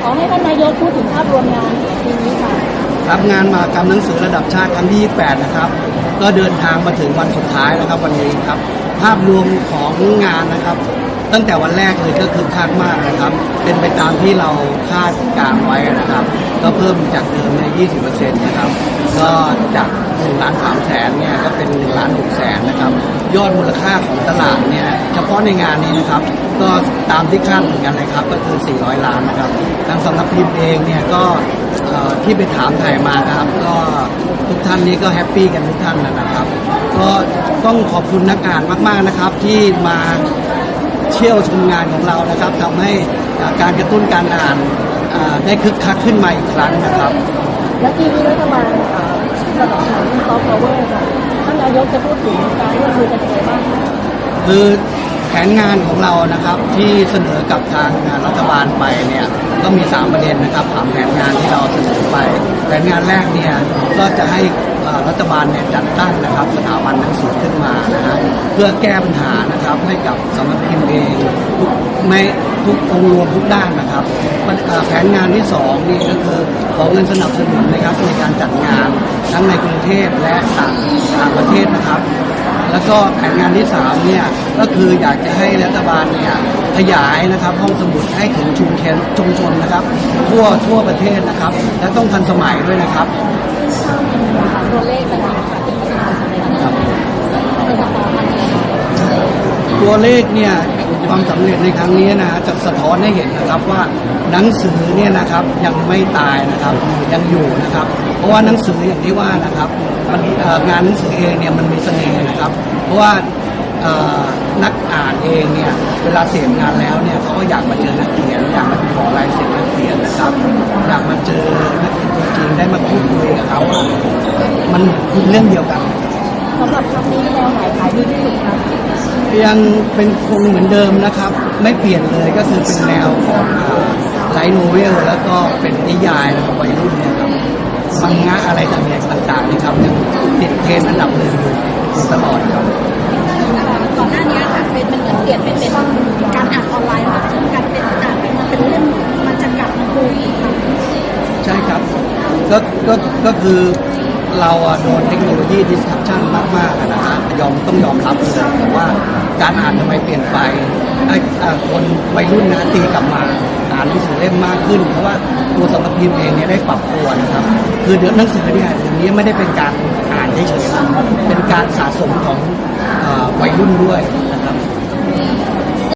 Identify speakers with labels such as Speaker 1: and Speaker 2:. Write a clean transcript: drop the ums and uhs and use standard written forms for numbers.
Speaker 1: อให้ท่านนายกพูดถึงภาพรวมงานปีนี้ค่ะ
Speaker 2: ครับงานมหกรรมหนังสือระดับชาติครั้งที่28นะครับก็เดินทางมาถึงวันสุดท้ายนะครับวันนี้ครับภาพรวมของงานนะครับตั้งแต่วันแรกเลยก็คือคาดมากนะครับเป็นไปตามที่เราคาดการไว้นะครับก็เพิ่มจากเดิมใน 20% นะครับก็จาก1,300,000เนี่ยก็เป็น1,600,000นะครับยอดมูลค่าของตลาดเนี่ยเฉพาะในงานนี้นะครับก็ตามที่คาดเหมือนกันเลยครับก็คือ400 ล้านนะครับทางสำนักพิมพ์เองเนี่ยก็ที่ไปถามถ่ายมาครับก็ทุกท่านนี้ก็แฮปปี้กันทุกท่านนะครับก็ต้องขอบคุณนักอ่านมากๆนะครับที่มาเชี่ยวชมงานของเรานะครับทำให้การกระตุ้นการอ่านได้คึกคักขึ้นมาอีกครั้งนะครับ
Speaker 1: และทีนี้รัฐบาลสนับสนุนซอฟต์พาวเวอร์ค่ะท่านนายกจะพูดถึงการร่วมมือกันยังไงบ้าง
Speaker 2: คือแผนงานของเรานะครับที่เสนอกับทางรัฐบาลไปเนี่ยก็มี3ประเด็นนะครับ3แผนงานที่เราเสนอไปแผนงานแรกเนี่ยก็จะให้รัฐบาลเนี่ยจัดตั้งนะครับสถาบันหนังสือขึ้นมานะฮะเพื่อแก้ปัญหานะครับให้กับสำนักพิมพ์เองทุกองค์รวมทุกด้านนะครับแผนงานที่2นี่ก็คือขอเงินสนับสนุนนะครับในการจัดงานทั้งในกรุงเทพและต่างประเทศนะครับแล้วก็แผนงานที่3เนี่ยก็คืออยากจะให้รัฐบาลเนี่ยขยายนะครับห้องสมุดให้ถึงชุมชนนะครับทั่วประเทศนะครับและต้องทันสมัยด้วยนะครับ
Speaker 1: ตัวเลขต่างๆค่ะที่ประชาชนนะครับ
Speaker 2: ตัวเลขเนี่ยความสำเร็จในครั้งนี้นะจะสะท้อนให้เห็นนะครับว่าหนังสือเนี่ยนะครับยังไม่ตายนะครับยังอยู่นะครับเพราะว่าหนังสืออย่างที่ว่านะครับมันงานหนังสือเองเนี่ยมันมีเสน่ห์นะครับเพราะว่านักอ่านเองเนี่ยเวลาเสพงานแล้วเนี่ยเขาก็อยากมาเจอนักเขียนอยากมาขอลายเซ็นนักเขียนนะครับอยากมาเจอนักเขียนตัวจริงได้มาพูดคุยกับเขาว่ามันคือเรื่องเดียวกัน
Speaker 1: สำหรับครั้งนี้แนวไหนขายดีที่สุดครับ
Speaker 2: ยังเป็นคงเหมือนเดิมนะครับไม่เปลี่ยนเลยก็คือเป็นแนวของไลท์โนเวลแล้วก็เป็นนิยายนะครับวัยรุ่นเนี่ยครับมังงะอะไรต่างๆนี่ครับยังติดเทรนด์อันดับ1อยู่ตลอดครับ
Speaker 1: ก่อนหน้านี้ค่ะมันเหมือนเปลี่ยนเป็นการอ่านออนไลน์ค่ะการเป็นอ่านเป็นเล่มมันจะกลับมาคุยอีกค่ะ
Speaker 2: ใช่ครับก็คือเราโดนเทคโนโลยี disruption มากๆนะฮะต้องยอมรับเลยแต่ว่าการอ่านทำไมเปลี่ยนไปคนวัยรุ่นนะตีกลับมาอ่านหนังสือเล่มมากขึ้นเพราะว่าตัวสำนักพิมพ์เองเนี่ยได้ปรับตัวนะครับคือเดี๋ยวหนังสือเนี่ยอย่างนี้ไม่ได้เป็นการอ่านเฉยๆเป็นการสะสมของวัยรุ่นด้วย